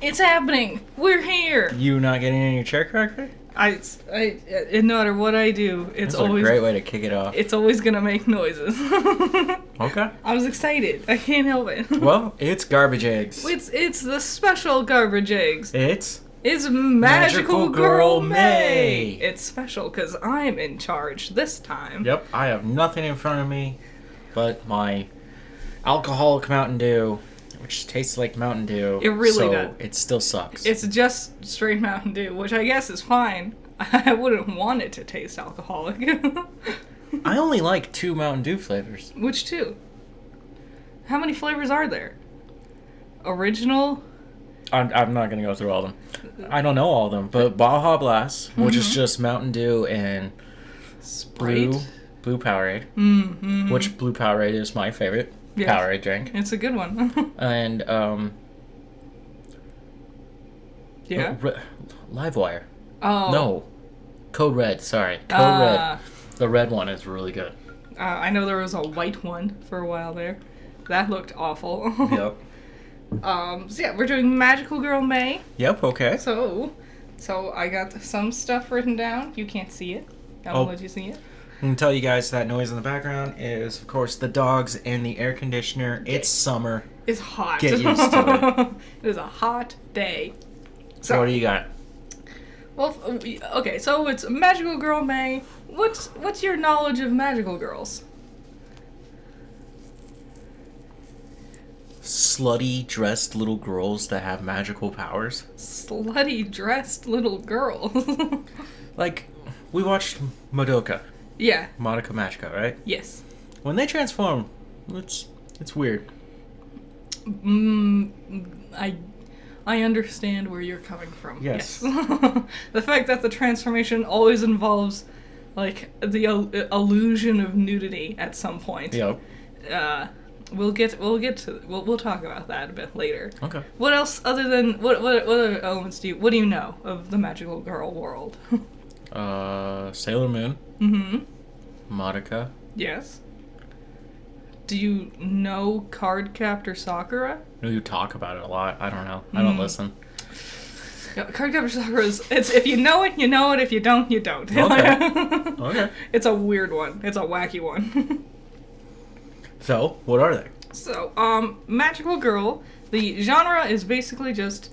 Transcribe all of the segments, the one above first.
It's happening. We're here. You not getting in your chair correctly? No matter what I do, it's That's always a great way to kick it off. It's always gonna make noises. Okay. I was excited. I can't help it. Well, it's garbage eggs. It's the special garbage eggs. It's Magical Girl May. May. It's special because I'm in charge this time. Yep. I have nothing in front of me, but my alcoholic Mountain Dew, which tastes like Mountain Dew. It really so does. It still sucks. It's just straight Mountain Dew, which I guess is fine. I wouldn't want it to taste alcoholic. I only like 2 Mountain Dew flavors. Which two? How many flavors are there? Original? I'm not gonna go through all of them. I don't know all of them, but Baja Blast, which is just Mountain Dew and Sprite? Blue Powerade, which Blue Powerade is my favorite Powerade drink, It's a good one. and Yeah? Livewire. Oh. No, Code Red. Sorry, Code Red. The red one is really good. I know there was a white one for a while there. That looked awful. Yep. So yeah, we're doing Magical Girl May. Yep. Okay. So I got some stuff written down. You can't see it. I'll let you see it. I can tell you guys that noise in the background is, of course, the dogs and the air conditioner. It's summer. It's hot. Get used to it. It is a hot day. So what do you got? Well, okay, so it's Magical Girl May. What's your knowledge of magical girls? Slutty dressed little girls that have magical powers. Slutty dressed little girls. Like, we watched Madoka. Yeah. Madoka Magica, right? Yes. When they transform, it's weird. I understand where you're coming from. Yes. The fact that the transformation always involves, like, the illusion of nudity at some point. Yep. We'll talk about that a bit later. Okay. What else other than what other elements do you know of the magical girl world? Sailor Moon. Mm-hmm. Madoka. Yes. Do you know Cardcaptor Sakura? No, you talk about it a lot. I don't know. I don't listen. Yeah, Cardcaptor Sakura it's if you know it, you know it. If you don't, you don't. Okay. Okay. It's a weird one. It's a wacky one. So, what are they? So, magical girl. The genre is basically just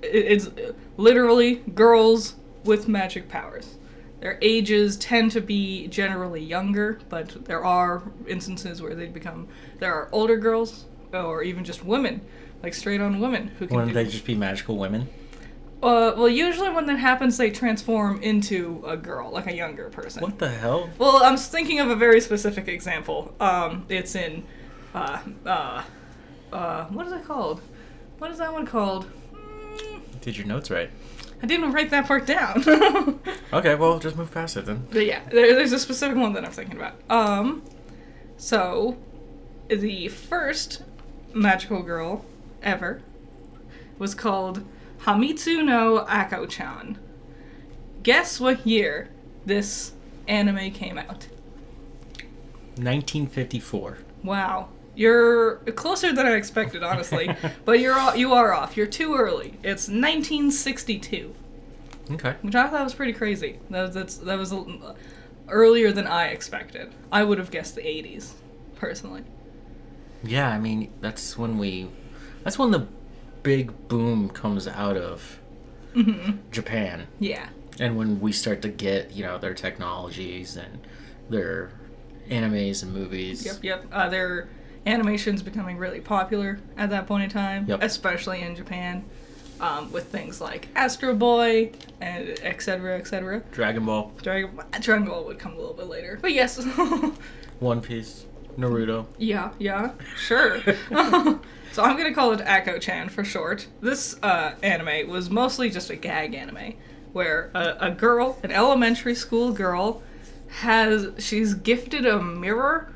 it's literally girls with magic powers. Their ages tend to be generally younger, but there are instances where there are older girls, or even just women, like straight-on women who can Wouldn't they just be magical women? Well, usually when that happens, they transform into a girl, like a younger person. What the hell? Well, I'm thinking of a very specific example. It's in, what is it called? What is that one called? Did your notes right? I didn't write that part down. Okay, well, just move past it then. But yeah, there's a specific one that I'm thinking about. So, the first magical girl ever was called Hamitsu no Ako-chan. Guess what year this anime came out? 1954. Wow. You're closer than I expected, honestly. But you are off. You're too early. It's 1962. Okay. Which I thought was pretty crazy. That was earlier than I expected. I would have guessed the 80s, personally. Yeah, I mean, that's when the big boom comes out of Japan. Yeah. And when we start to get, their technologies and their animes and movies. Yep. Their animation's becoming really popular at that point in time, especially in Japan, with things like Astro Boy and etc. Dragon Ball. Dragon Ball would come a little bit later, but yes. One Piece. Naruto. Yeah, sure. So I'm gonna call it Ako-chan for short. This anime was mostly just a gag anime, where a girl, an elementary school girl, she's gifted a mirror.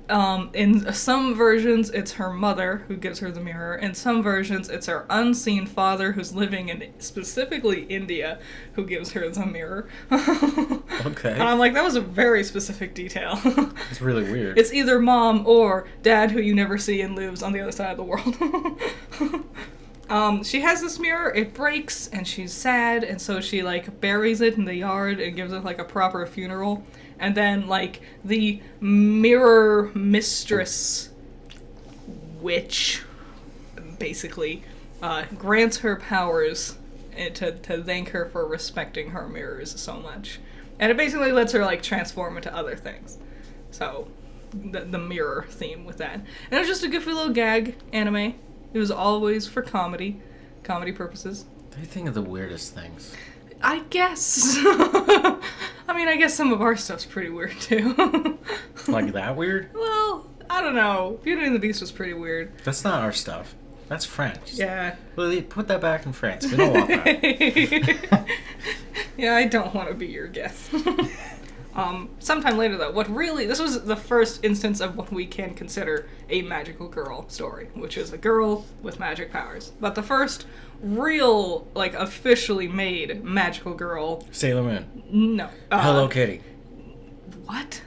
In some versions, it's her mother who gives her the mirror. In some versions, it's her unseen father who's living in specifically India who gives her the mirror. Okay. And I'm like, that was a very specific detail. It's really weird. It's either mom or dad who you never see and lives on the other side of the world. She has this mirror, it breaks, and she's sad, and so she, like, buries it in the yard and gives it, like, a proper funeral. And then, like, the mirror mistress witch, basically, grants her powers to thank her for respecting her mirrors so much. And it basically lets her, like, transform into other things. So, the mirror theme with that. And it was just a goofy little gag anime. It was always for comedy purposes. They think of the weirdest things. I guess. I mean, I guess some of our stuff's pretty weird, too. Like that weird? Well, I don't know. Beauty and the Beast was pretty weird. That's not our stuff. That's French. Yeah. Lily, put that back in France. We don't want that. Yeah, I don't want to be your guest. Sometime later, though, this was the first instance of what we can consider a magical girl story, which is a girl with magic powers. But the first real, like, officially made magical girl... Sailor Moon. No. Hello Kitty. What?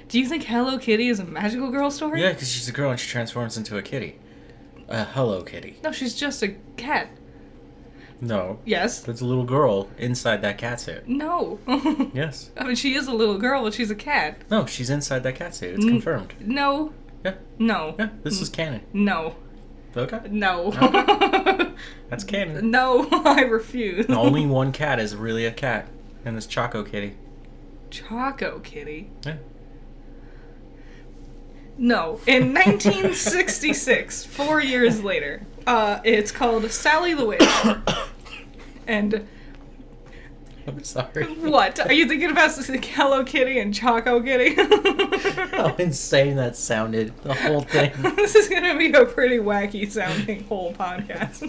Do you think Hello Kitty is a magical girl story? Yeah, because she's a girl and she transforms into a kitty. Hello Kitty. No, she's just a cat. No. Yes. There's a little girl inside that cat suit. No. Yes. I mean, she is a little girl, but she's a cat. No, she's inside that cat suit. It's confirmed. No. Yeah. No. Yeah, this is canon. No. Okay. No. Okay. That's canon. No, I refuse. Only one cat is really a cat, and it's Choco Kitty. Choco Kitty? Yeah. No. In 1966, 4 years later, it's called Sally the Witch. And... I'm sorry. What? Are you thinking about Hello Kitty and Choco Kitty? How insane that sounded, the whole thing. This is going to be a pretty wacky sounding whole podcast.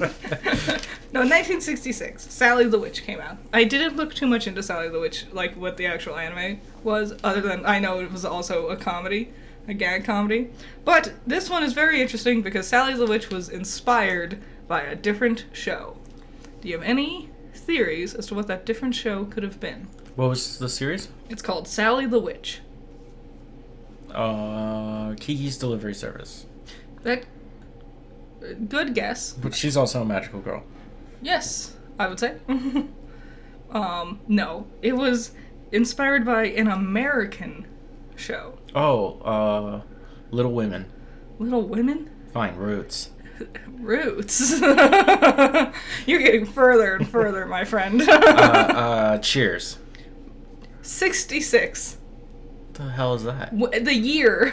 No, 1966, Sally the Witch came out. I didn't look too much into Sally the Witch, like what the actual anime was, other than I know it was also a comedy, a gag comedy. But this one is very interesting because Sally the Witch was inspired by a different show. Do you have any theories as to what that different show could have been? What was the series? It's called Sally the Witch. Kiki's Delivery Service. That... Good guess. But she's also a magical girl. Yes, I would say. No. It was inspired by an American show. Oh, Little Women. Little Women? Fine, Roots. Roots. You're getting further and further, my friend. Cheers. 66. What the hell is that? The year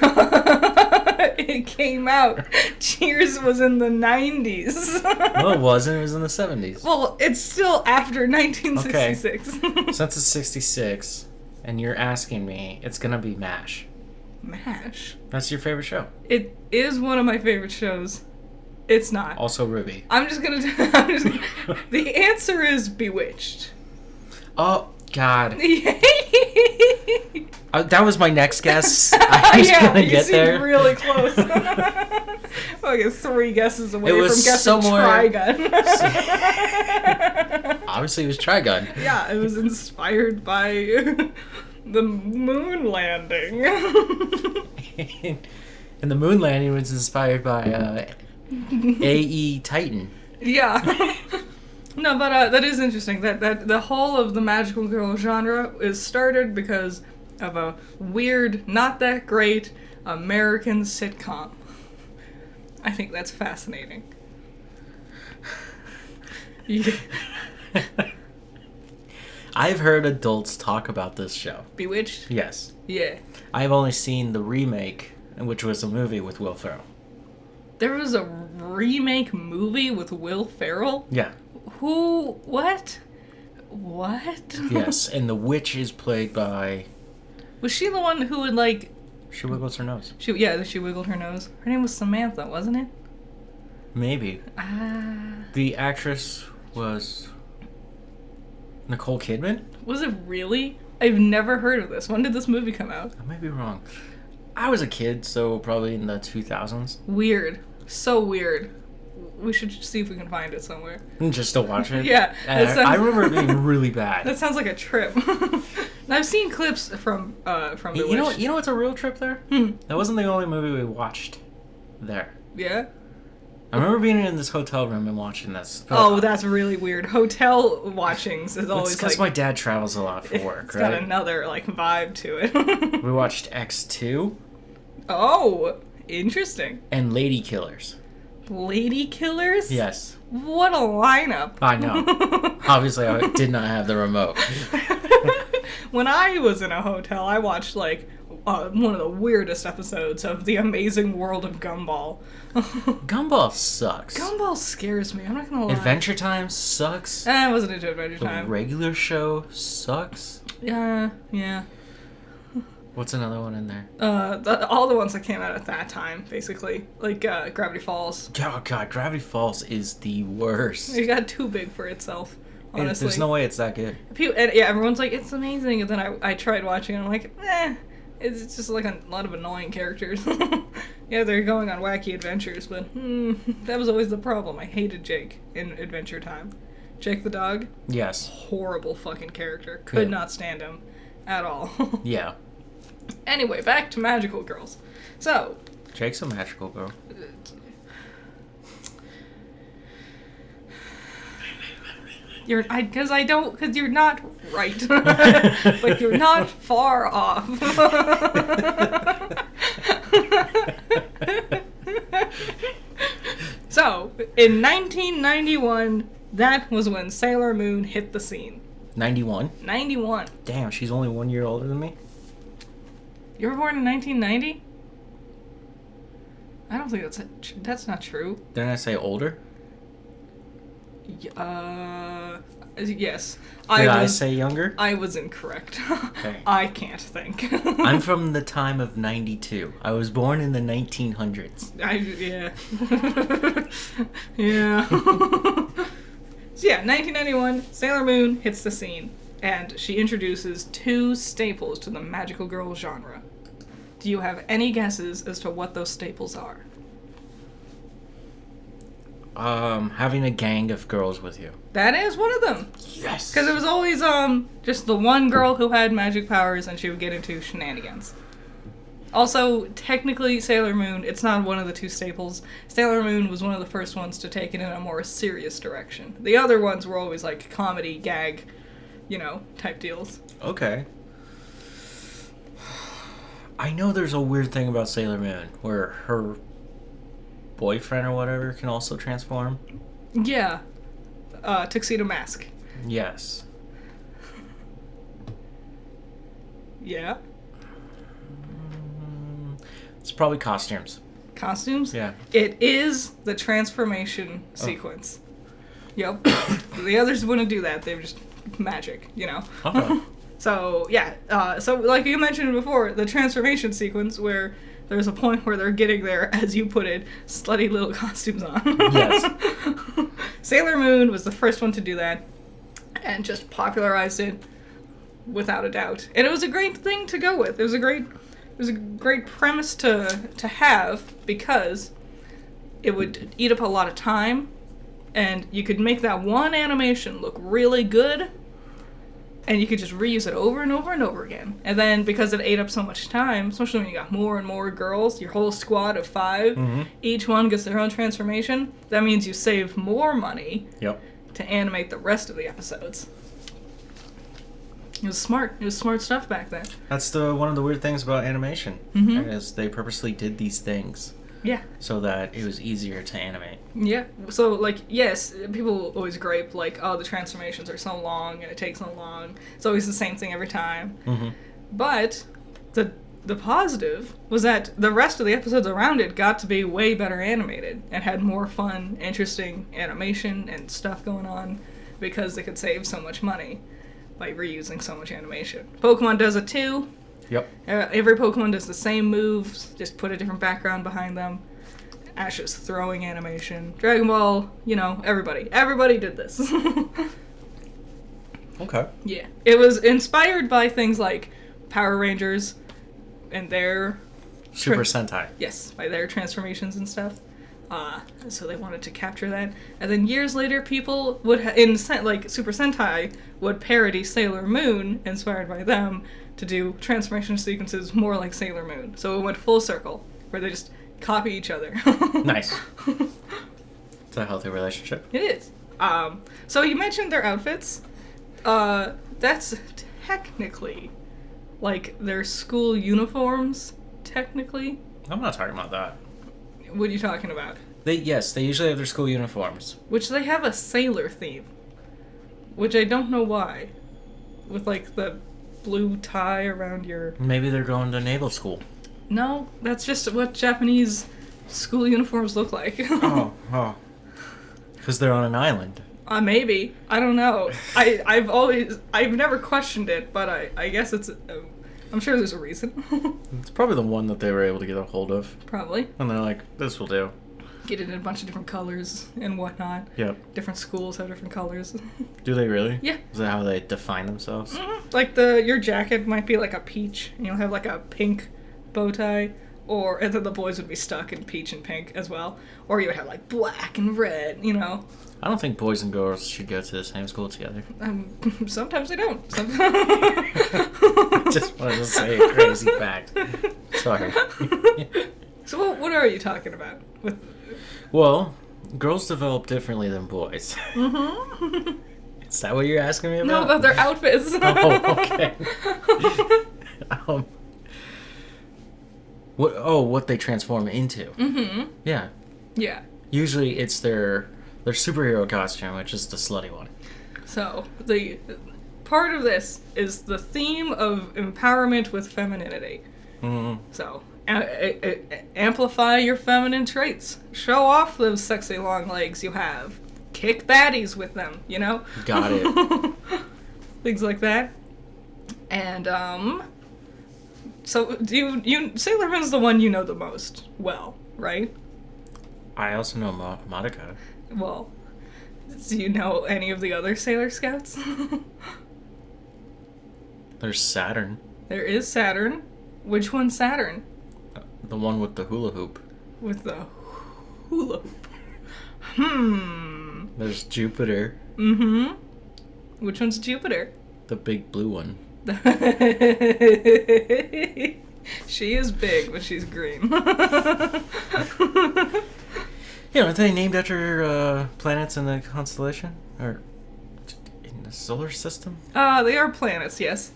it came out. Cheers was in the 90s. No, it wasn't. It was in the 70s. Well, it's still after 1966. Okay. Since it's 66, and you're asking me, it's gonna be MASH. MASH? That's your favorite show. It is one of my favorite shows. It's not. Also Ruby. The answer is Bewitched. Oh, God. That was my next guess. I was yeah, gonna get there. You really close. Like 3 guesses away from guessing somewhere... Trigun. Obviously, it was Trigun. Yeah, it was inspired by the moon landing. And the moon landing was inspired by A.E. Titan. Yeah. No, but that is interesting. That the whole of the magical girl genre is started because of a weird, not that great American sitcom. I think that's fascinating. Yeah. I've heard adults talk about this show. Bewitched? Yes. Yeah. I've only seen the remake, which was a movie with Will Ferrell. There was a remake movie with Will Ferrell? Yeah. Who? What? What? Yes, and the witch is played by... Was she the one who would, like... She wiggles her nose. She wiggled her nose. Her name was Samantha, wasn't it? Maybe. Ah. The actress was... Nicole Kidman? Was it really? I've never heard of this. When did this movie come out? I might be wrong. I was a kid, so probably in the 2000s. Weird. So weird. We should see if we can find it somewhere. Just to watch it? Yeah. I remember it being really bad. That sounds like a trip. And I've seen clips from The Witch. You know what's a real trip there? That wasn't the only movie we watched there. Yeah? I remember being in this hotel room and watching this. Oh, that's really weird. Hotel watchings is always because my dad travels a lot for work, it's right? got another like vibe to it. We watched X2 Oh, interesting. and Lady Killers. Lady Killers? Yes. What a lineup. I know. Obviously, I did not have the remote. When I was in a hotel, I watched like one of the weirdest episodes of The Amazing World of Gumball. Gumball sucks. Gumball scares me, I'm not gonna lie. Adventure Time sucks. I wasn't into Adventure The Time. regular show sucks. Yeah. What's another one in there? All the ones that came out at that time, basically. Like Gravity Falls. Oh god, Gravity Falls is the worst. It got too big for itself, honestly. There's no way it's that good. Yeah, everyone's like, it's amazing, and then I tried watching it, and I'm like, it's just like a lot of annoying characters. Yeah, they're going on wacky adventures, but that was always the problem. I hated Jake in Adventure Time. Jake the dog, Yes. horrible fucking character. Could not stand him at all. Yeah. Anyway, back to Magical Girls. So, Jake's a magical girl. because you're not right, but you're not far off. So, in 1991, that was when Sailor Moon hit the scene. 91? 91. Damn, she's only 1 year older than me? You were born in 1990? I don't think that's not true. Didn't I say older? Yes. Did I say younger? I was incorrect. Okay. I can't think. I'm from the time of 92. I was born in the 1900s. Yeah. Yeah. So yeah, 1991, Sailor Moon hits the scene, and she introduces two staples to the magical girl genre. Do you have any guesses as to what those staples are? Having a gang of girls with you. That is one of them. Yes! Because it was always just the one girl who had magic powers, and she would get into shenanigans. Also, technically, Sailor Moon, it's not one of the two staples. Sailor Moon was one of the first ones to take it in a more serious direction. The other ones were always like comedy, gag, type deals. Okay. I know there's a weird thing about Sailor Moon where her boyfriend or whatever can also transform. Yeah. Tuxedo Mask. Yes. Yeah. It's probably costumes. Costumes? Yeah. It is the transformation sequence. Yep. The others wouldn't do that. They're just magic, Okay. So, yeah. So, like you mentioned before, the transformation sequence where there's a point where they're getting their, as you put it, slutty little costumes on. Yes. Sailor Moon was the first one to do that and just popularized it without a doubt. And it was a great thing to go with. It was a great premise to have because it would eat up a lot of time and you could make that one animation look really good and you could just reuse it over and over and over again. And then because it ate up so much time, especially when you got more and more girls, your whole squad of 5, each one gets their own transformation, that means you save more money to animate the rest of the episodes. It was smart. It was smart stuff back then. That's one of the weird things about animation. Is they purposely did these things. Yeah. So that it was easier to animate. Yeah. So, like, yes, people always gripe, like, oh, the transformations are so long and it takes so long. It's always the same thing every time. But the positive was that the rest of the episodes around it got to be way better animated and had more fun, interesting animation and stuff going on because they could save so much money by reusing so much animation. Pokemon does it too. Yep. Every Pokemon does the same moves, just put a different background behind them. Ash's throwing animation. Dragon Ball, everybody did this. Okay. Yeah. It was inspired by things like Power Rangers and their... Super Sentai. Yes, by their transformations and stuff. So they wanted to capture that. And then years later, people would, Super Sentai, would parody Sailor Moon, inspired by them, to do transformation sequences more like Sailor Moon. So it went full circle, where they just copy each other. Nice. It's a healthy relationship. It is. So you mentioned their outfits. That's technically like their school uniforms. Technically, I'm not talking about that. what are you talking about? They usually have their school uniforms. Which they have a sailor theme, which I don't know why, with like the blue tie around your. Maybe they're going to naval school. No, that's just what Japanese school uniforms look like. Oh. Because they're on an island. Maybe. I don't know. I've never questioned it, but I guess it's. I'm sure there's a reason. It's probably the one that they were able to get a hold of. Probably. And they're like, this will do. Get it in a bunch of different colors and whatnot. Yep. Different schools have different colors. Do they really? Yeah. Is that how they define themselves? Mm-hmm. Like your jacket might be like a peach, and you'll have like a pink bow tie, and then the boys would be stuck in peach and pink as well. Or you would have like black and red, you know. I don't think boys and girls should go to the same school together. Sometimes they don't. Just wanted to say a crazy fact. Sorry. So what are you talking about? Well, girls develop differently than boys. Mm-hmm. Is that what you're asking me about? No, about their outfits. Oh, okay. What they transform into. Mm-hmm. Yeah. Yeah. Usually it's their superhero costume, which is the slutty one. So, the part of this is the theme of empowerment with femininity. Mm-hmm. So, amplify your feminine traits. Show off those sexy long legs you have. Kick baddies with them, you know? Got it. Things like that. And, so, Sailor Moon's the one you know the most well, right? I also know Madoka. Well, do you know any of the other Sailor Scouts? There's Saturn. There is Saturn. Which one's Saturn? The one with the hula hoop. With the hula hoop. There's Jupiter. Mm-hmm. Which one's Jupiter? The big blue one. She is big, but she's green. Yeah, aren't they named after planets in the constellation? Or in the solar system? They are planets, yes.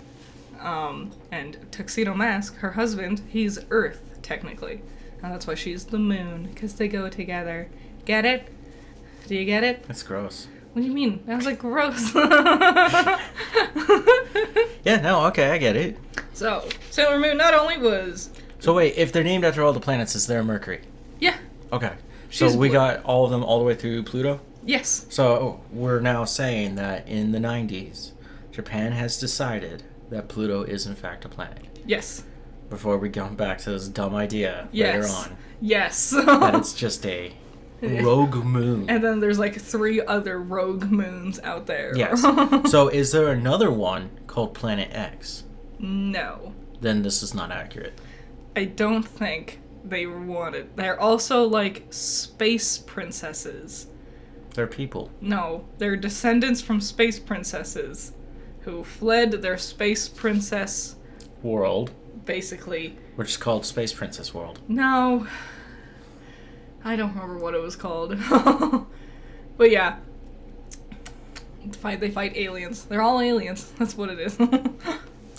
And Tuxedo Mask, her husband, he's Earth, technically. And that's why she's the moon, because they go together. Get it? Do you get it? That's gross. What do you mean? That was like gross. Yeah, no, okay, I get it. So, Sailor Moon not only was... So wait, if they're named after all the planets, is there Mercury? Yeah. Okay. She's so we blue. got all of them all the way through Pluto? Yes. So we're now saying that in the 90s, Japan has decided that Pluto is in fact a planet. Yes. Before we go back to this dumb idea later Yes. on. Yes. That it's just a rogue moon. And then there's like 3 other rogue moons out there. Yes. So is there another one called Planet X? No. Then this is not accurate. I don't think they wanted. They're also like space princesses. They're people. No, they're descendants from space princesses who fled their space princess, World. basically. Which is called Space Princess World. No. I don't remember what it was called. But yeah. They fight aliens. They're all aliens. That's what it is.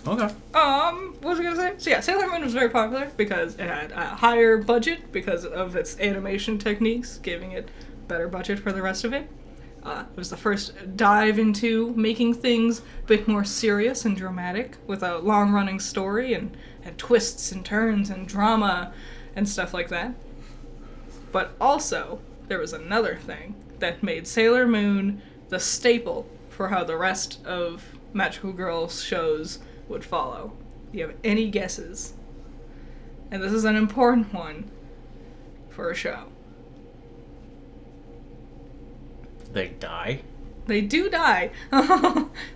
Okay. What was I gonna say? So yeah, Sailor Moon was very popular because it had a higher budget because of its animation techniques, giving it better budget for the rest of it. It was the first dive into making things a bit more serious and dramatic with a long-running story and twists and turns and drama and stuff like that. But also, there was another thing that made Sailor Moon the staple for how the rest of Magical Girl shows would follow. Do you have any guesses? And this is an important one for a show. They die? They do die.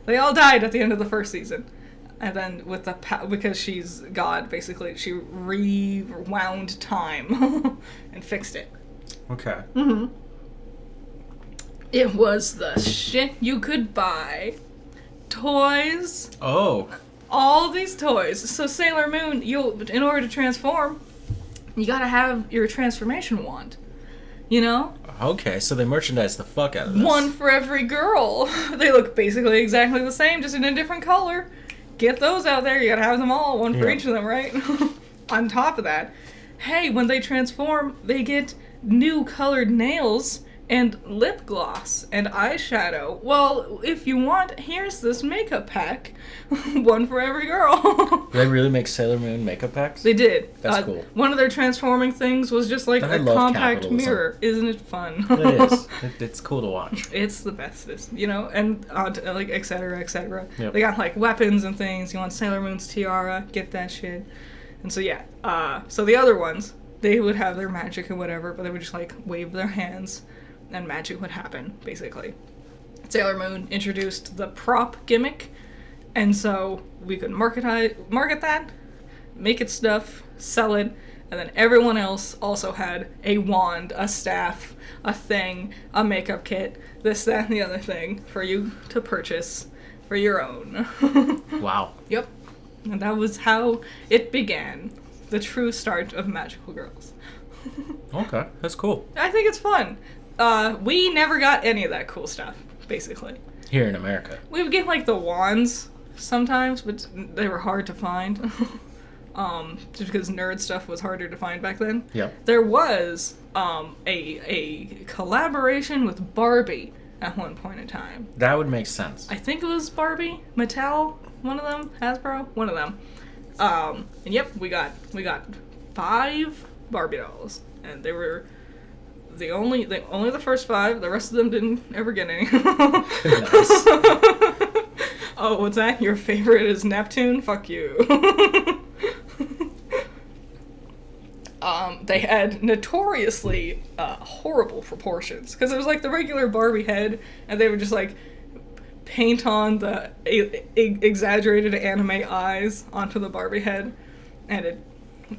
They all died at the end of the first season. And then with because she's God, basically, she rewound time and fixed it. Okay. Mm-hmm. It was the shit you could buy. Toys. Oh. All these toys. So Sailor Moon, in order to transform, you gotta have your transformation wand. You know? Okay, so they merchandise the fuck out of this. One for every girl. They look basically exactly the same, just in a different color. Get those out there. You gotta have them all. One for each of them, right? On top of that, hey, when they transform, they get new colored nails and lip gloss and eyeshadow. Well, if you want, here's this makeup pack. One for every girl. Do they really make Sailor Moon makeup packs? They did. That's cool. One of their transforming things was just like I a love compact capitalism. mirror. Isn't it fun? It is. It's cool to watch. It's the bestest, you know, and like et cetera, et cetera. Yep. They got like weapons and things. You want Sailor Moon's tiara, get that shit. And so yeah, so the other ones, they would have their magic and whatever, but they would just like wave their hands, and magic would happen basically. Sailor Moon introduced the prop gimmick, and so we could market that, make it stuff, sell it. And then everyone else also had a wand, a staff, a thing, a makeup kit, this, that, and the other thing for you to purchase for your own. Wow. Yep. And that was how it began. The true start of Magical Girls. Okay, that's cool. I think it's fun. We never got any of that cool stuff, basically. Here in America. We would get like the wands sometimes, but they were hard to find. Just because nerd stuff was harder to find back then. Yep. There was a collaboration with Barbie at one point in time. That would make sense. I think it was Barbie, Mattel, one of them, Hasbro, one of them. And yep, we got 5 Barbie dolls, and they were only the first 5. The rest of them didn't ever get any. Nice. Oh, what's that? Your favorite is Neptune? Fuck you. They had notoriously horrible proportions, because it was like the regular Barbie head, and they would just like paint on the exaggerated anime eyes onto the Barbie head, and it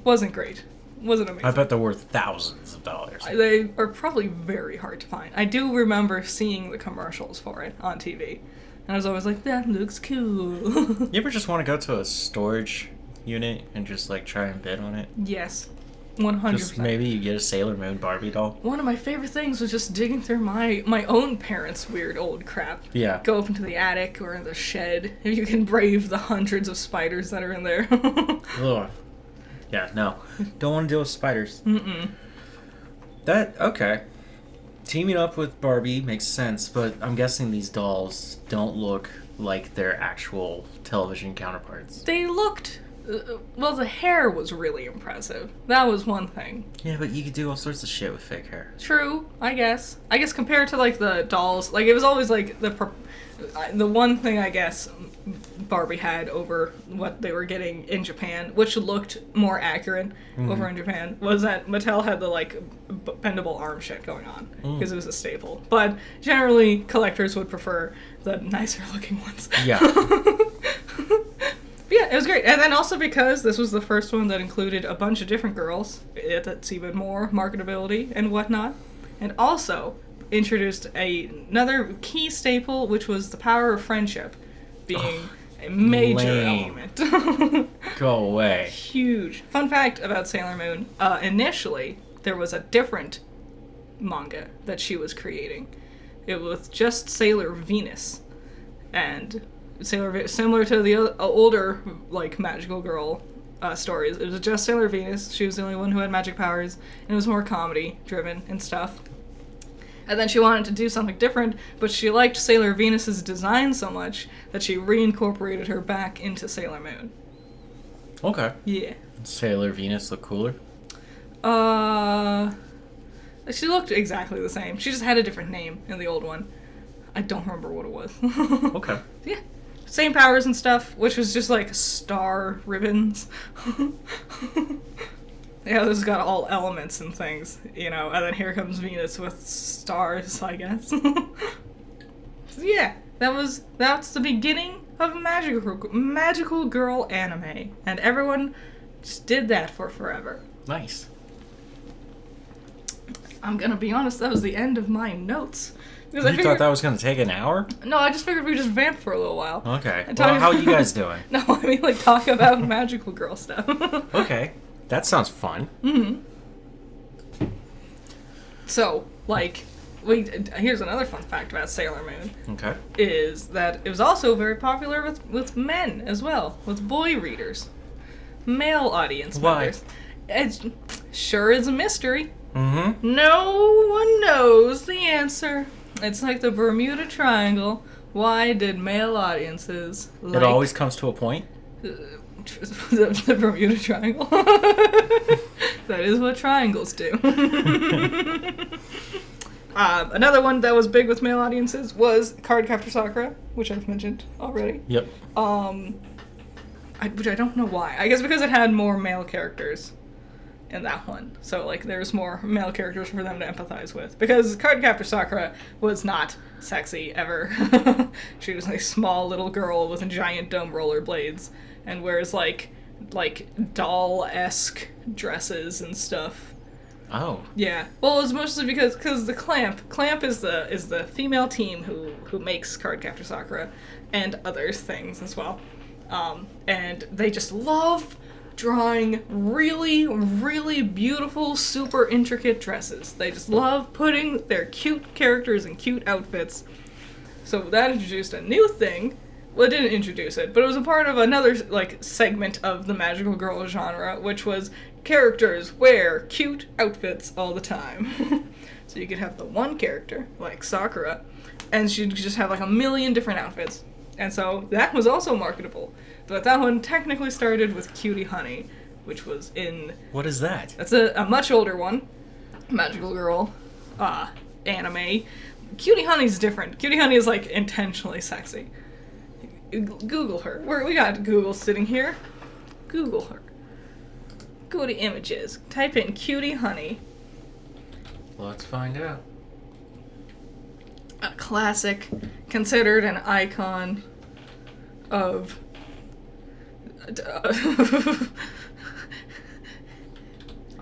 wasn't great. Wasn't amazing. I bet they're worth thousands of dollars. They are probably very hard to find. I do remember seeing the commercials for it on TV, and I was always like, that looks cool. You ever just want to go to a storage unit and just like try and bid on it? Yes, 100%. Just maybe you get a Sailor Moon Barbie doll. One of my favorite things was just digging through my own parents' weird old crap. Yeah. Go up into the attic or in the shed if you can brave the hundreds of spiders that are in there. Ugh. Yeah, no. Don't want to deal with spiders. Mm-mm. Okay. Teaming up with Barbie makes sense, but I'm guessing these dolls don't look like their actual television counterparts. They looked... well, the hair was really impressive. That was one thing. Yeah, but you could do all sorts of shit with fake hair. True, I guess. I guess compared to, like, the dolls, like, it was always, like, the one thing, I guess, Barbie had over what they were getting in Japan, which looked more accurate over in Japan, was that Mattel had the, like, bendable arm shit going on, because it was a staple. But generally, collectors would prefer the nicer-looking ones. Yeah. Yeah, it was great. And then also because this was the first one that included a bunch of different girls, that's even more marketability and whatnot. And also introduced another key staple, which was the power of friendship being a major element. Go away. Huge. Fun fact about Sailor Moon, initially there was a different manga that she was creating. It was just Sailor Venus. And similar to the older, like, magical girl stories. It was just Sailor Venus. She was the only one who had magic powers, and it was more comedy-driven and stuff. And then she wanted to do something different, but she liked Sailor Venus's design so much that she reincorporated her back into Sailor Moon. Okay. Yeah. Sailor Venus look cooler? She looked exactly the same. She just had a different name in the old one. I don't remember what it was. Okay. Yeah. Same powers and stuff, which was just like star ribbons. Yeah, this has got all elements and things, you know, and then here comes Venus with stars, I guess. So yeah, that's the beginning of magical girl anime, and everyone just did that for forever. Nice. I'm gonna be honest, that was the end of my notes. You thought that was going to take an hour? No, I just figured we'd just vamp for a little while. Okay. Well, how are you guys doing? No, I mean, like, talk about magical girl stuff. Okay. That sounds fun. Mm-hmm. So, like, here's another fun fact about Sailor Moon. Okay. Is that it was also very popular with men as well, with boy readers. Male audience Why? members. It sure is a mystery. Mm-hmm. No one knows the answer. It's like the Bermuda Triangle. Why did male audiences like... It always comes to a point. the Bermuda Triangle. That is what triangles do. Another one that was big with male audiences was Cardcaptor Sakura, which I've mentioned already. Yep. Which I don't know why. I guess because it had more male characters in that one. So, like, there's more male characters for them to empathize with. Because Cardcaptor Sakura was not sexy, ever. She was a small little girl with a giant dome rollerblades and wears, like doll-esque dresses and stuff. Oh. Yeah. Well, it was mostly because the Clamp is the female team who makes Cardcaptor Sakura and other things as well. And they just love drawing really, really beautiful, super intricate dresses. They just love putting their cute characters in cute outfits. So that introduced a new thing. Well, it didn't introduce it, but it was a part of another, like, segment of the magical girl genre, which was characters wear cute outfits all the time. So you could have the one character, like Sakura, and she'd just have, like, a million different outfits. And so that was also marketable. But that one technically started with Cutie Honey, which was in... What is that? That's a much older one. Magical Girl anime. Cutie Honey's different. Cutie Honey is, like, intentionally sexy. Google her. We got Google sitting here. Google her. Go to images. Type in Cutie Honey. Let's find out. A classic. Considered an icon of...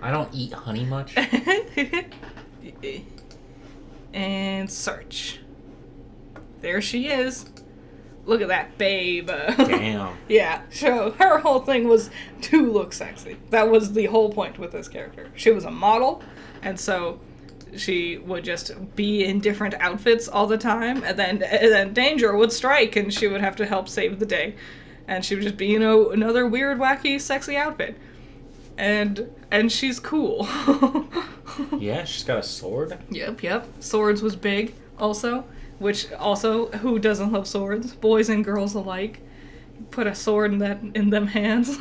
I don't eat honey much. And search. There she is. Look at that babe. Damn. Yeah, so her whole thing was to look sexy. That was the whole point with this character. She was a model, and so she would just be in different outfits all the time, and then danger would strike, and she would have to help save the day. And she would just be in another weird, wacky, sexy outfit. And she's cool. Yeah, she's got a sword. Yep. Swords was big, also. Which also, who doesn't love swords? Boys and girls alike. Put a sword in them hands.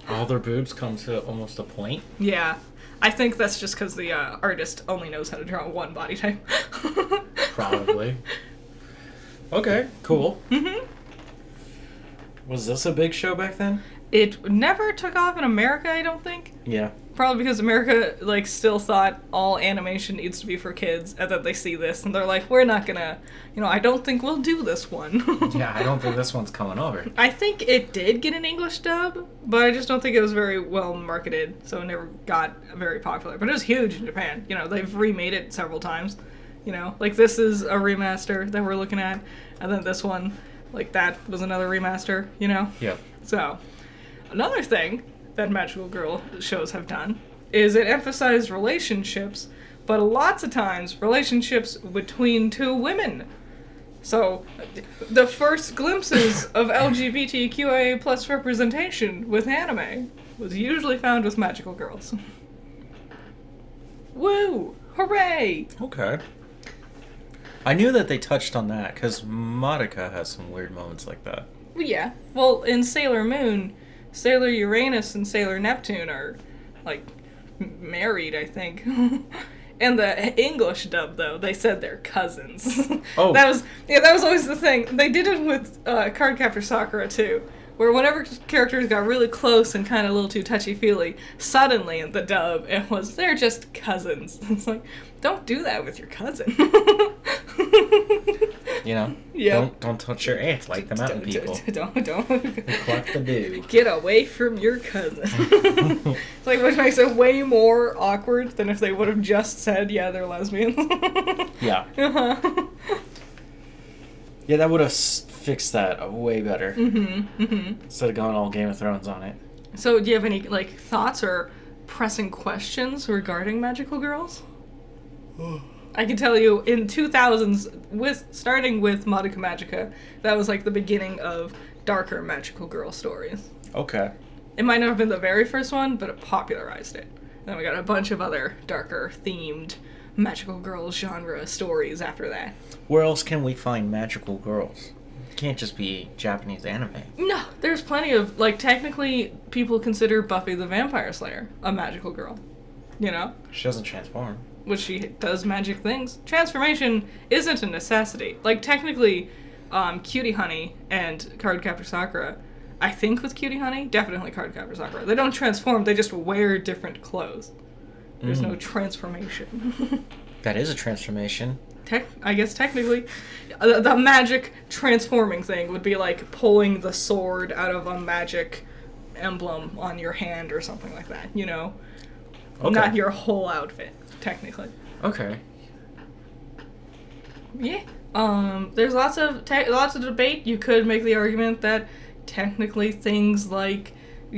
All their boobs come to almost a point. Yeah. I think that's just because the artist only knows how to draw one body type. Probably. Okay, cool. Mm-hmm. Was this a big show back then? It never took off in America, I don't think. Yeah. Probably because America, like, still thought all animation needs to be for kids, and then they see this, and they're like, we're not gonna, I don't think we'll do this one. Yeah, I don't think this one's coming over. I think it did get an English dub, but I just don't think it was very well marketed, so it never got very popular. But it was huge in Japan. They've remade it several times. Like, this is a remaster that we're looking at, and then this one, like, that was another remaster, Yep. So, another thing that Magical Girl shows have done is it emphasized relationships, but lots of times relationships between two women. So, the first glimpses of LGBTQIA plus representation with anime was usually found with Magical Girls. Woo! Hooray! Okay. I knew that they touched on that, because Madoka has some weird moments like that. Well, yeah. Well, in Sailor Moon, Sailor Uranus and Sailor Neptune are, like, married, I think. In the English dub, though, they said they're cousins. Oh. That was always the thing. They did it with Cardcaptor Sakura, too. Where whenever characters got really close and kind of a little too touchy-feely, suddenly in the dub, it was, they're just cousins. It's like, don't do that with your cousin. Yeah. Don't touch your aunt like the mountain people. Don't. Cluck the do. Get away from your cousin. It's like, which makes it way more awkward than if they would have just said, yeah, they're lesbians. Yeah. Uh-huh. Yeah, that would have fixed that way better. Mm-hmm. Instead of going all Game of Thrones on it. So, do you have any, like, thoughts or pressing questions regarding Magical Girls? I can tell you, in 2000s, starting with Madoka Magica, that was like the beginning of darker magical girl stories. Okay. It might not have been the very first one, but it popularized it. And then we got a bunch of other darker themed magical girl genre stories after that. Where else can we find magical girls? It can't just be Japanese anime. No, there's plenty of, like, technically people consider Buffy the Vampire Slayer a magical girl. You know? She doesn't transform. Which she does magic things. Transformation isn't a necessity. Like, technically, Cutie Honey and Cardcaptor Sakura, I think with Cutie Honey, definitely Cardcaptor Sakura, they don't transform, they just wear different clothes. There's no transformation. That is a transformation. I guess technically. The magic transforming thing would be like pulling the sword out of a magic emblem on your hand or something like that, you know? Okay. Not your whole outfit, technically. Okay. Yeah. There's lots of debate. You could make the argument that technically things like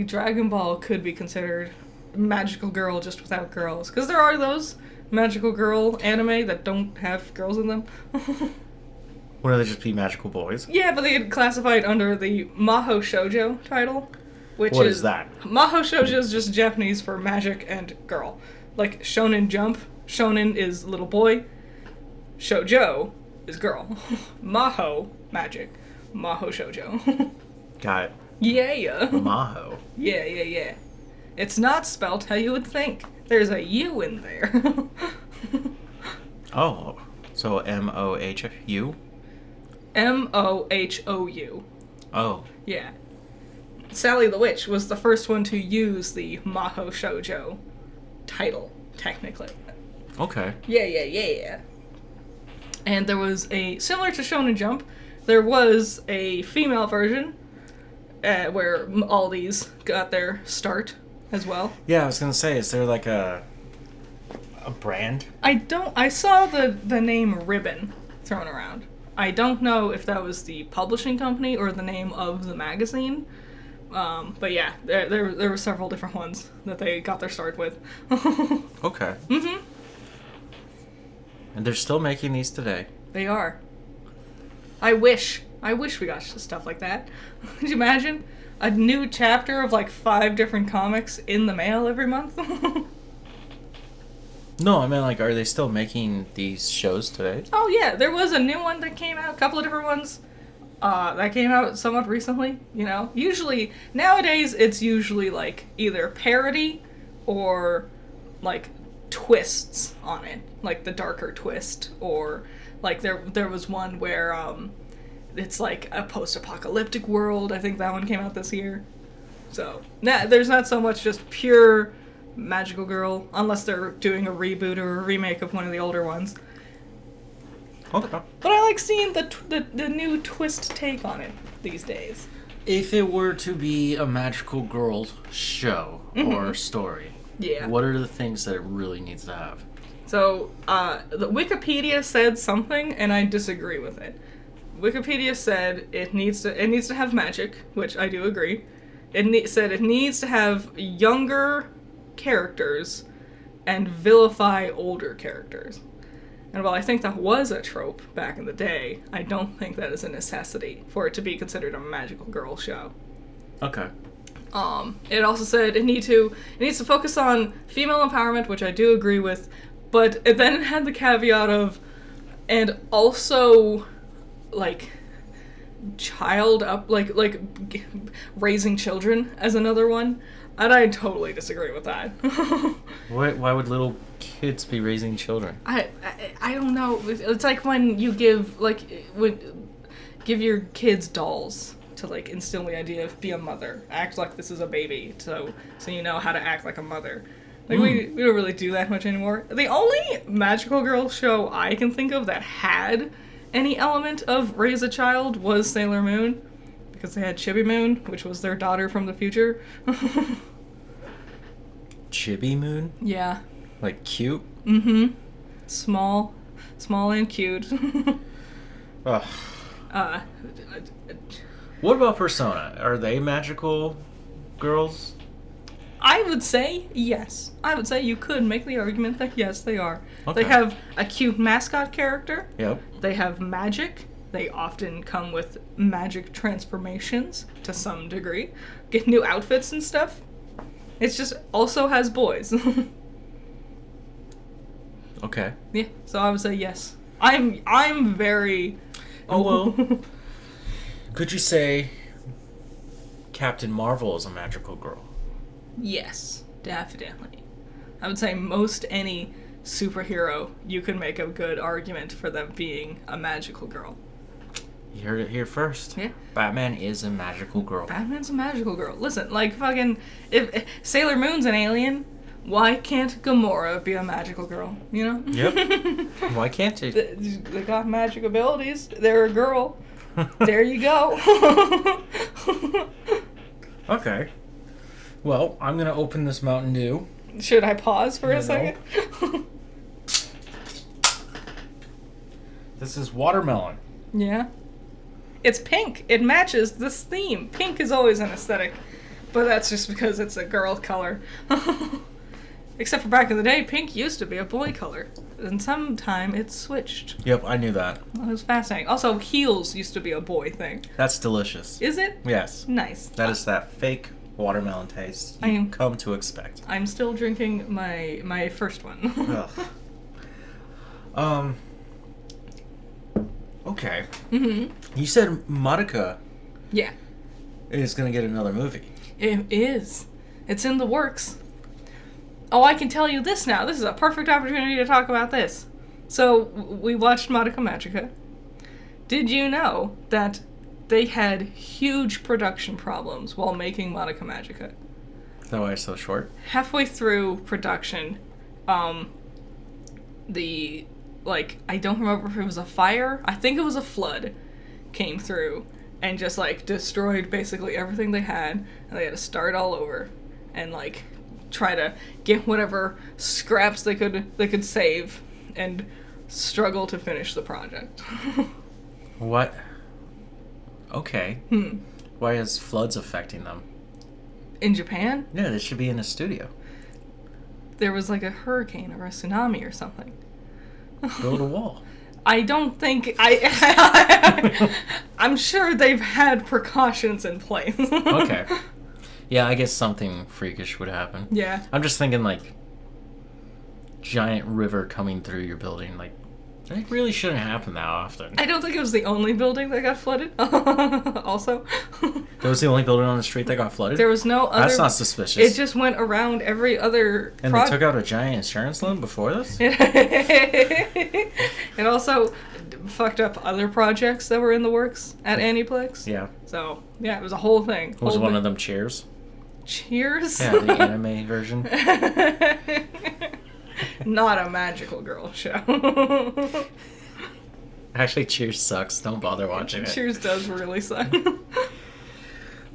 Dragon Ball could be considered magical girl just without girls. Because there are those magical girl anime that don't have girls in them. Wouldn't they just be magical boys? Yeah, but they get classified under the Maho Shoujo title. What is that? Maho Shoujo is just Japanese for magic and girl. Like Shonen Jump, Shonen is little boy, Shoujo is girl. Maho, magic. Maho Shoujo. Got it. Yeah. Maho. Yeah. It's not spelt how you would think. There's a U in there. Oh, so M-O-H-U? M-O-H-O-U. Oh. Yeah. Sally the Witch was the first one to use the Maho Shoujo title, technically. Okay. Yeah. And there was similar to Shonen Jump, there was a female version where all these got their start as well. Yeah, I was gonna say, is there like a brand? I saw the name Ribbon thrown around. I don't know if that was the publishing company or the name of the magazine. But yeah, there were several different ones that they got their start with. Okay. Mm-hmm. And they're still making these today. They are. I wish we got stuff like that. Could you imagine? A new chapter of like 5 different comics in the mail every month? No, I mean, like, are they still making these shows today? Oh yeah, there was a new one that came out, a couple of different ones. That came out somewhat recently, you know? Usually, nowadays, it's usually, like, either parody or, like, twists on it. Like, the darker twist. Or, like, there was one where, it's, like, a post-apocalyptic world. I think that one came out this year. So, there's not so much just pure magical girl, unless they're doing a reboot or a remake of one of the older ones. Okay. But I like seeing the new twist take on it these days. If it were to be a magical girl show or story, Yeah. what are the things that it really needs to have? So, the Wikipedia said something, and I disagree with it. Wikipedia said it needs to have magic, which I do agree. It said it needs to have younger characters and vilify older characters. And while I think that was a trope back in the day, I don't think that is a necessity for it to be considered a magical girl show. Okay. It also said it needs to focus on female empowerment, which I do agree with, but then it had the caveat of, and also, like, raising children as another one, and I totally disagree with that. Why would little kids be raising children? I don't know. It's like when you give your kids dolls to like instill the idea of be a mother, act like this is a baby, so you know how to act like a mother. Like we don't really do that much anymore. The only magical girl show I can think of that had any element of raise a child was Sailor Moon, because they had Chibi Moon, which was their daughter from the future. Chibi Moon? Yeah. Like cute? Mm-hmm. Small and cute. Ugh. What about Persona? Are they magical girls? I would say yes. I would say you could make the argument that yes, they are. Okay. They have a cute mascot character. Yep. They have magic. They often come with magic transformations to some degree. Get new outfits and stuff. It's just also has boys. Okay. Yeah, so I would say yes. I'm very... Oh, well. Could you say Captain Marvel is a magical girl? Yes, definitely. I would say most any superhero, you could make a good argument for them being a magical girl. You heard it here first. Yeah. Batman is a magical girl. Batman's a magical girl. Listen, like fucking... If Sailor Moon's an alien, why can't Gamora be a magical girl? You know? Yep. Why can't you? They got magic abilities. They're a girl. There you go. Okay. Well, I'm gonna open this Mountain Dew. Should I pause for No. a second? This is watermelon. Yeah. It's pink. It matches this theme. Pink is always an aesthetic, but that's just because it's a girl color. Except for back in the day, pink used to be a boy color. And sometime it switched. Yep, I knew that. It was fascinating. Also, heels used to be a boy thing. That's delicious. Is it? Yes. Nice. That is that fake watermelon taste I you am- come to expect. I'm still drinking my first one. Ugh. Okay. Mm-hmm. You said Madoka Yeah. is gonna get another movie. It is. It's in the works. Oh, I can tell you this now. This is a perfect opportunity to talk about this. So, we watched Madoka Magica. Did you know that they had huge production problems while making Madoka Magica? Is that why it's so short? Halfway through production, I don't remember if it was a fire. I think it was a flood came through and just, destroyed basically everything they had. And they had to start all over and, try to get whatever scraps they could save and struggle to finish the project. What? Okay. Why is floods affecting them? In Japan, Yeah, they should be in a studio. there was a hurricane or a tsunami or something. Build a wall. I don't think I'm sure they've had precautions in place. Okay. Yeah, I guess something freakish would happen. Yeah. I'm just thinking giant river coming through your building. That really shouldn't happen that often. I don't think it was the only building that got flooded. Also, That was the only building on the street that got flooded? there was no other. That's not suspicious. It just went around every other. And they took out a giant insurance loan before this? It also fucked up other projects that were in the works at Aniplex. Yeah. So yeah, it was a whole thing. Was one of them Cheers? Cheers? Yeah, the anime version. Not a magical girl show. Actually, Cheers sucks. Don't bother watching it. Cheers does really suck.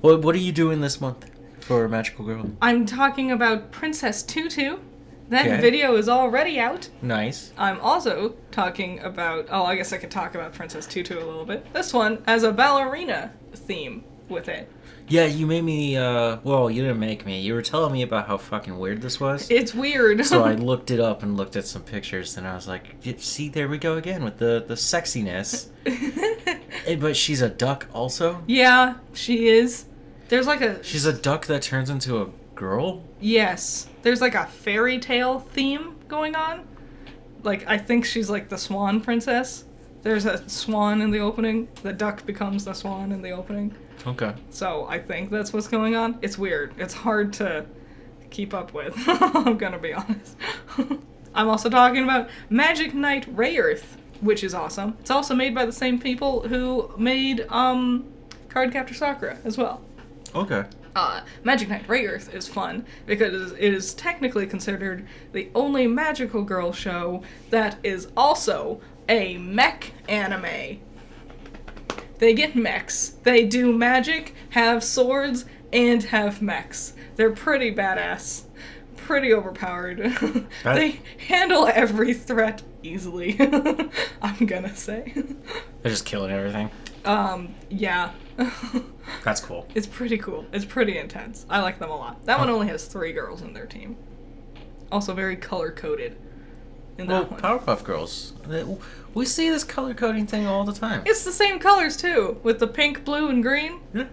What are you doing this month for Magical Girl? I'm talking about Princess Tutu. That Okay. video is already out. Nice. I'm also talking about... Oh, I guess I could talk about Princess Tutu a little bit. This one has a ballerina theme with it. Yeah, you made me, well, you didn't make me. You were telling me about how fucking weird this was. It's weird. So I looked it up and looked at some pictures, and I was like, see, there we go again with the sexiness. But she's a duck also? Yeah, she is. There's She's a duck that turns into a girl? Yes. There's a fairy tale theme going on. I think she's the swan princess. There's a swan in the opening. The duck becomes the swan in the opening. Okay. So I think that's what's going on. It's weird. It's hard to keep up with. I'm gonna be honest. I'm also talking about Magic Knight Rayearth, which is awesome. It's also made by the same people who made Cardcaptor Sakura as well. Okay. Magic Knight Rayearth is fun because it is technically considered the only magical girl show that is also a mech anime. They get mechs. They do magic, have swords, and have mechs. They're pretty badass. Pretty overpowered. They handle every threat easily. I'm gonna say. They're just killing everything. Yeah. That's cool. It's pretty cool. It's pretty intense. I like them a lot. That one only has 3 girls in their team. Also very color-coded in that one. Powerpuff Girls. We see this color coding thing all the time. It's the same colors, too, with the pink, blue, and green. Yeah.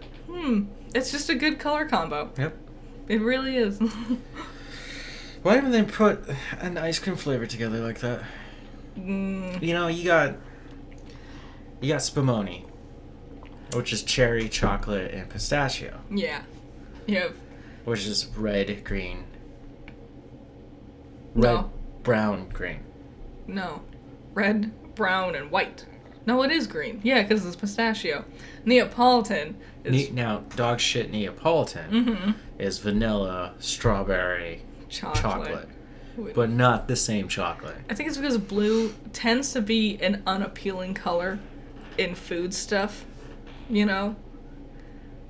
It's just a good color combo. Yep. It really is. Why haven't they put an ice cream flavor together like that? You know, you got Spumoni, which is cherry, chocolate, and pistachio. Yeah. You have... Which is red, green. No. Brown, green. No. Red, brown, and white. No, it is green. Yeah, because it's pistachio. Neapolitan is... Now, dog shit Neapolitan is vanilla, strawberry, chocolate. But not the same chocolate. I think it's because blue tends to be an unappealing color in food stuff, you know?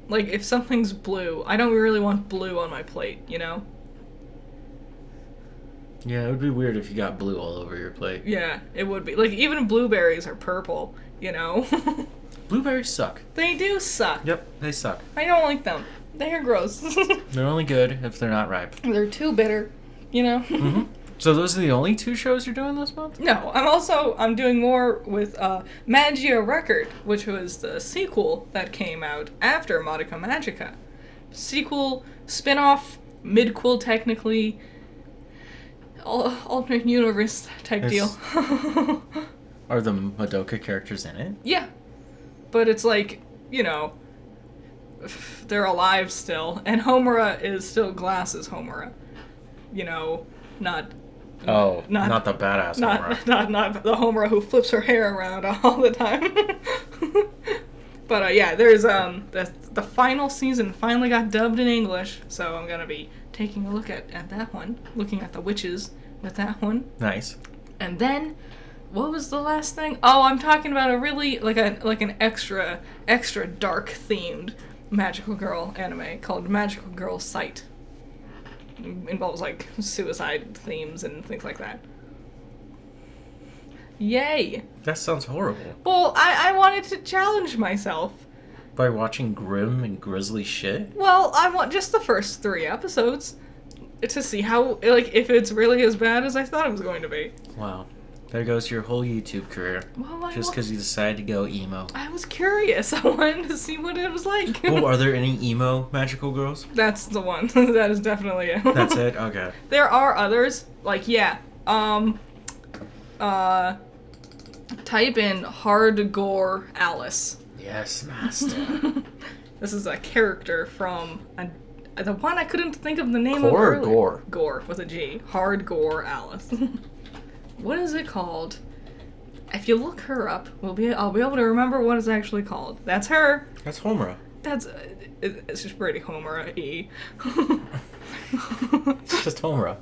Like, if something's blue, I don't really want blue on my plate, you know? Yeah, it would be weird if you got blue all over your plate. Yeah, it would be. Like, even blueberries are purple, you know? Blueberries suck. They do suck. Yep, they suck. I don't like them. They're gross. They're only good if they're not ripe. They're too bitter, you know? So those are the only 2 shows you're doing this month? No, I'm doing more with Magia Record, which was the sequel that came out after Modica Magica. Sequel, spin-off, midquel technically, alternate universe type deal. Are the Madoka characters in it? Yeah. But it's like, you know, they're alive still, and Homura is still Glass's Homura. You know, not the badass Homura. Not the Homura who flips her hair around all the time. But yeah, there's the final season finally got dubbed in English, so I'm gonna be taking a look at that one, looking at the witches with that one. Nice. And then, what was the last thing? Oh, I'm talking about a really like an extra dark themed magical girl anime called Magical Girl Sight. Involves like suicide themes and things like that. Yay! That sounds horrible. Well, I wanted to challenge myself. By watching grim and grisly shit? Well, I want just the first 3 episodes to see how, like, if it's really as bad as I thought it was going to be. Wow. There goes your whole YouTube career. Well, just because you decided to go emo. I was curious. I wanted to see what it was like. Oh, are there any emo magical girls? That's the one. That is definitely it. That's it? Okay. There are others. Like, yeah. Type in Hardgore Alice. Yes, master. This is a character from the one I couldn't think of the name of earlier. Gore? Gore with a G. Hardgore Alice. What is it called? If you look her up, I'll be able to remember what it's actually called. That's her. That's Homura. It's just pretty Homura-y. It's just Homura.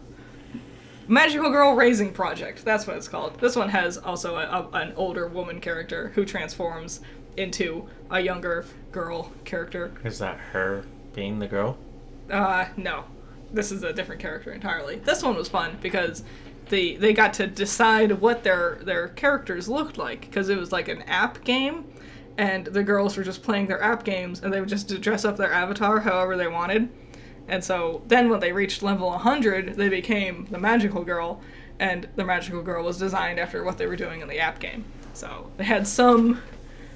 Magical Girl Raising Project. That's what it's called. This one has also an older woman character who transforms into a younger girl character. Is that her being the girl? No. This is a different character entirely. This one was fun because they got to decide what their characters looked like, because it was like an app game, and the girls were just playing their app games, and they would just dress up their avatar however they wanted. And so then when they reached level 100, they became the Magical Girl, and the Magical Girl was designed after what they were doing in the app game. So they had some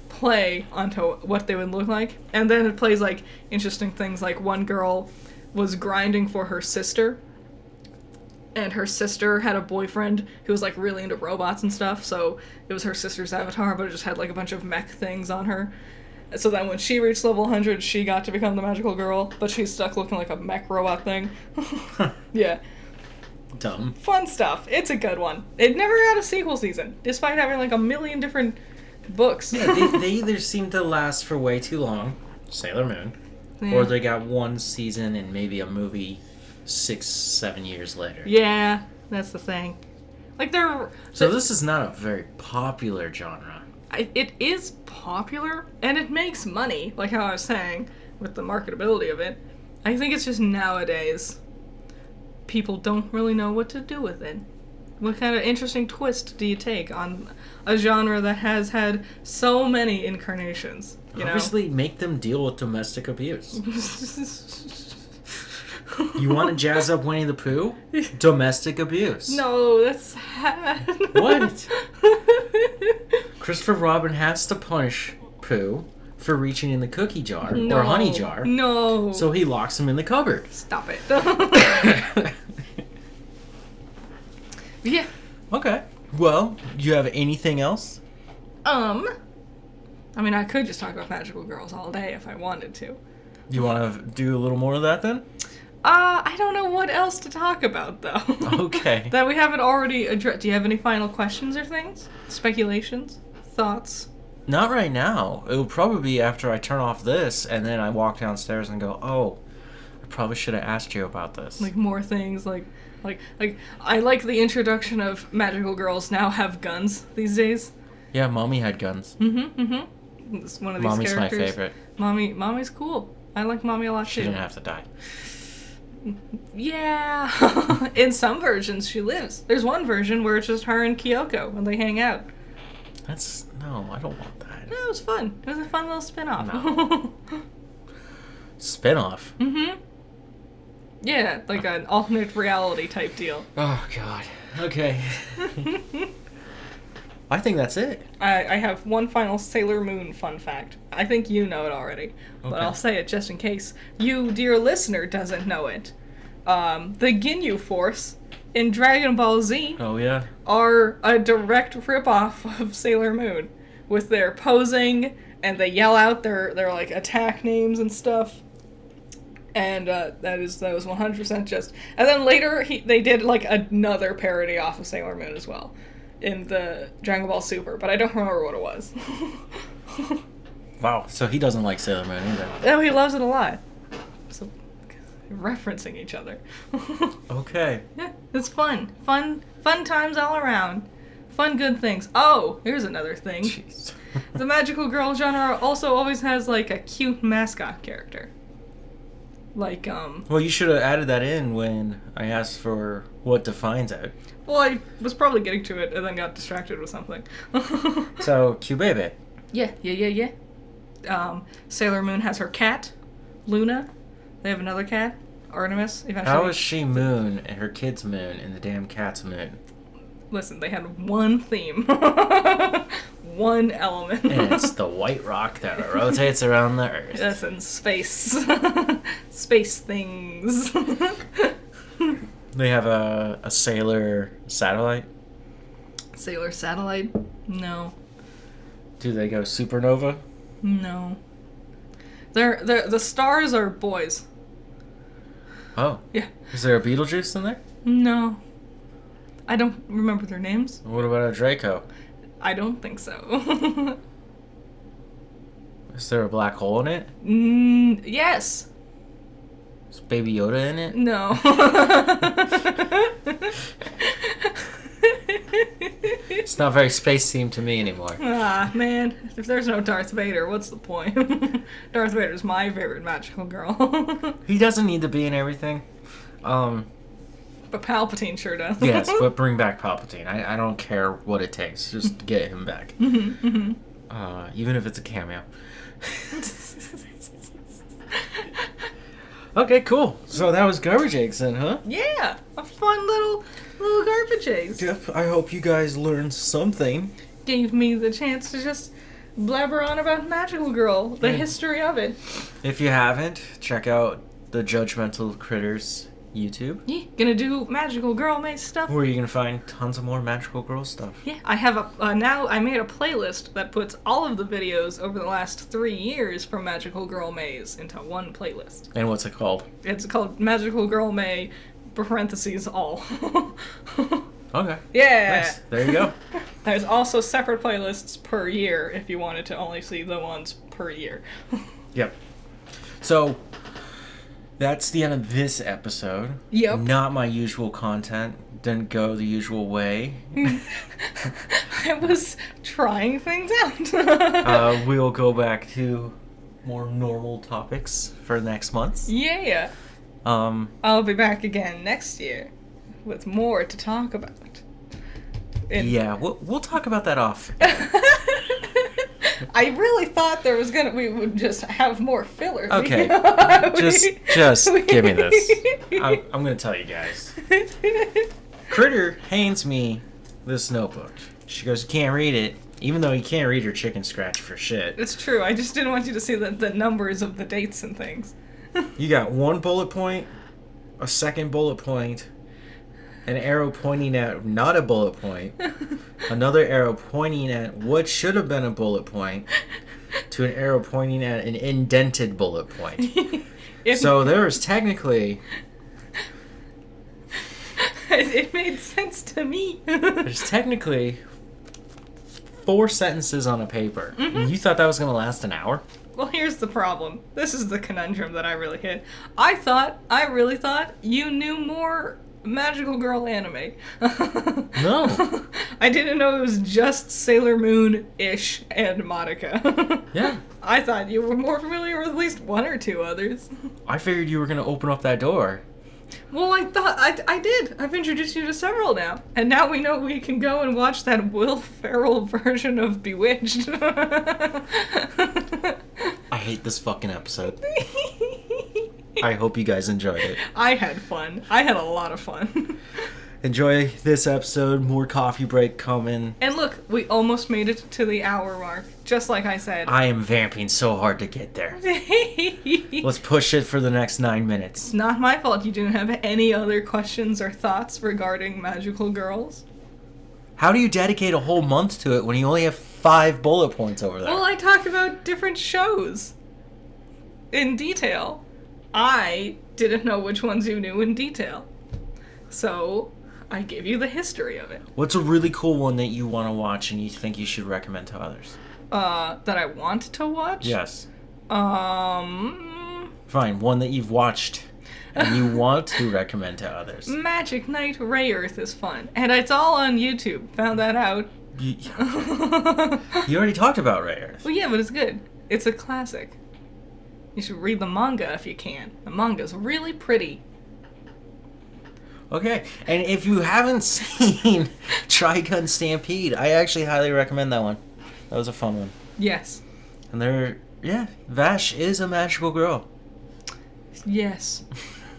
play onto what they would look like. And then it plays like interesting things, like one girl was grinding for her sister, and her sister had a boyfriend who was like really into robots and stuff, so it was her sister's avatar, but it just had like a bunch of mech things on her. So then when she reached level 100, she got to become the Magical Girl, but she's stuck looking like a mech robot thing. Yeah. Dumb. Fun stuff. It's a good one. It never got a sequel season, despite having like a million different books. Yeah, they either seem to last for way too long, Sailor Moon, or they got one season and maybe a movie 6-7 years later. Yeah, that's the thing. Like So this is not a very popular genre. It is popular, and it makes money, like how I was saying, with the marketability of it. I think it's just nowadays, people don't really know what to do with it. What kind of interesting twist do you take on a genre that has had so many incarnations? You Obviously, make them deal with domestic abuse. You want to jazz up Winnie the Pooh? Domestic abuse. No, that's sad. What? Christopher Robin has to punish Pooh for reaching in the cookie jar or honey jar. No. So he locks him in the cupboard. Stop it. Yeah. Okay. Well, you have anything else? I mean, I could just talk about magical girls all day if I wanted to. You want to do a little more of that then? I don't know what else to talk about, though. Okay. That we haven't already addressed. Do you have any final questions or things? Speculations? Thoughts? Not right now. It will probably be after I turn off this and then I walk downstairs and go, oh, I probably should have asked you about this. Like more things, like I like the introduction of magical girls now have guns these days. Yeah, Mommy had guns. It's one of these Mommy's characters. my favorite. Mommy's cool. I like Mommy a lot She too. didn't have to die. Yeah. In some versions, she lives. There's one version where it's just her and Kyoko when they hang out. No, I don't want that. No, it was fun. It was a fun little spin-off. No. Spin-off? Yeah, like an alternate reality type deal. Oh, God. Okay. I think that's it. I have one final Sailor Moon fun fact. I think you know it already, but Okay. I'll say it just in case you, dear listener, doesn't know it. The Ginyu Force in Dragon Ball Z Oh, yeah? are a direct ripoff of Sailor Moon, with their posing, and they yell out their like attack names and stuff. And that was 100% just. And then later they did like another parody off of Sailor Moon as well, in the Dragon Ball Super, but I don't remember what it was. Wow. So he doesn't like Sailor Moon either. Oh, he loves it a lot. So referencing each other. Okay. Yeah, it's fun. Fun times all around. Fun good things. Oh, here's another thing. Jeez. The magical girl genre also always has like a cute mascot character. Like, Well, you should have added that in when I asked for what defines it. well, I was probably getting to it and then got distracted with something. So, Q-Baby. Yeah. Sailor Moon has her cat, Luna. They have another cat, Artemis, eventually. How is she Moon and her kid's Moon and the damn cat's Moon? Listen, they had one theme. One element. And it's the white rock that rotates around the Earth. Listen, space. Space things. They have a sailor satellite. Sailor Satellite? No. Do they go supernova? No. The stars are boys. Oh. Yeah. Is there a Beetlejuice in there? No. I don't remember their names. What about a Draco? I don't think so. Is there a black hole in it? Yes. Is Baby Yoda in it? No. It's not very space themed to me anymore. Ah, man. If there's no Darth Vader, what's the point? Darth Vader's my favorite magical girl. He doesn't need to be in everything. But Palpatine sure does. Yes, but bring back Palpatine. I don't care what it takes. Just get him back. Even if it's a cameo. Okay, cool. So that was Garbage Eggs then, huh? Yeah, a fun little garbage eggs. Yep, I hope you guys learned something. Gave me the chance to just blabber on about Magical Girl, the Yeah. history of it. If you haven't, check out the Judgmental Critters YouTube, Yeah, gonna do Magical Girl May stuff. where you're gonna find tons of more Magical Girl stuff. Yeah, I have now I made a playlist that puts all of the videos over the last 3 years from Magical Girl Maze into one playlist. And what's it called? It's called Magical Girl May, parentheses all. Okay. Yeah! Nice. There you go. There's also separate playlists per year if you wanted to only see the ones per year. Yep. So, that's the end of this episode. Yep. Not my usual content. Didn't go the usual way. I was trying things out. We'll go back to more normal topics for next month. Yeah. I'll be back again next year with more to talk about. Yeah, we'll talk about that off. I really thought we would just have more fillers. Okay, just give me this. I'm gonna tell you guys. Critter hands me this notebook. She goes, "You can't read it," even though you can't read her chicken scratch for shit. It's true. I just didn't want you to see the numbers of the dates and things. You got one bullet point, a second bullet point, an arrow pointing at not a bullet point, another arrow pointing at what should have been a bullet point, to an arrow pointing at an indented bullet point. So there is technically... It made sense to me. There's technically 4 sentences on a paper. Mm-hmm. You thought that was going to last an hour? Well, here's the problem. This is the conundrum that I really hit. I really thought you knew more magical girl anime. No. I didn't know it was just Sailor Moon-ish and Madoka. Yeah. I thought you were more familiar with at least 1 or 2 others. I figured you were going to open up that door. Well, I thought I did. I've introduced you to several now. And now we know we can go and watch that Will Ferrell version of Bewitched. I hate this fucking episode. I hope you guys enjoyed it. I had fun. I had a lot of fun. Enjoy this episode. More coffee break coming. And look, we almost made it to the hour mark, just like I said. I am vamping so hard to get there. Let's push it for the next 9 minutes. It's not my fault you didn't have any other questions or thoughts regarding magical girls. How do you dedicate a whole month to it when you only have 5 bullet points over there? Well, I talk about different shows in detail. I didn't know which ones you knew in detail. So, I gave you the history of it. What's a really cool one that you want to watch and you think you should recommend to others? That I want to watch? Yes. Fine. One that you've watched and you want to recommend to others. Magic Knight Rayearth is fun. And it's all on YouTube. Found that out. You already talked about Rayearth. Well, yeah, but it's good. It's a classic. You should read the manga if you can. The manga's really pretty. Okay, and if you haven't seen Trigun Stampede, I actually highly recommend that one. That was a fun one. Yes. And Vash is a magical girl. Yes.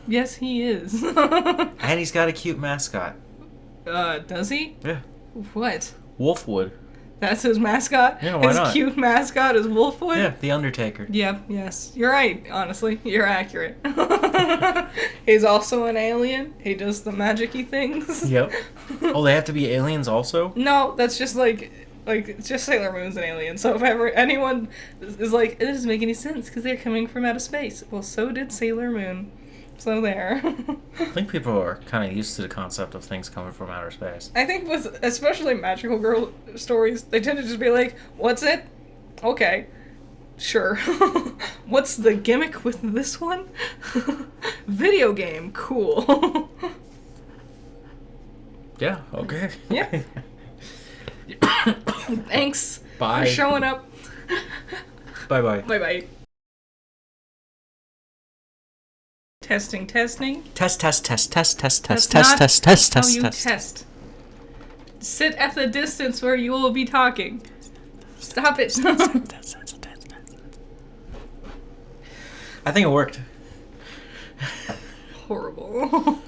Yes, he is. And he's got a cute mascot. Does he? Yeah. What? Wolfwood. That's his mascot? Yeah, why not? His cute mascot is Wolfwood? Yeah, the Undertaker. Yep, yes. You're right, honestly. You're accurate. He's also an alien. He does the magic-y things. Yep. Oh, they have to be aliens also? No, that's just it's just Sailor Moon's an alien. So if ever anyone is like, it doesn't make any sense because they're coming from outer space. Well, so did Sailor Moon. So there. I think people are kind of used to the concept of things coming from outer space. I think with especially magical girl stories, they tend to just be like, what's it? Okay. Sure. What's the gimmick with this one? Video game. Cool. Yeah, okay. Yeah. Thanks Bye. for showing up. Bye-bye. Bye-bye. Testing. Test. That's not how you test. Sit at the distance where you will be talking. Stop it. I think it worked. Horrible.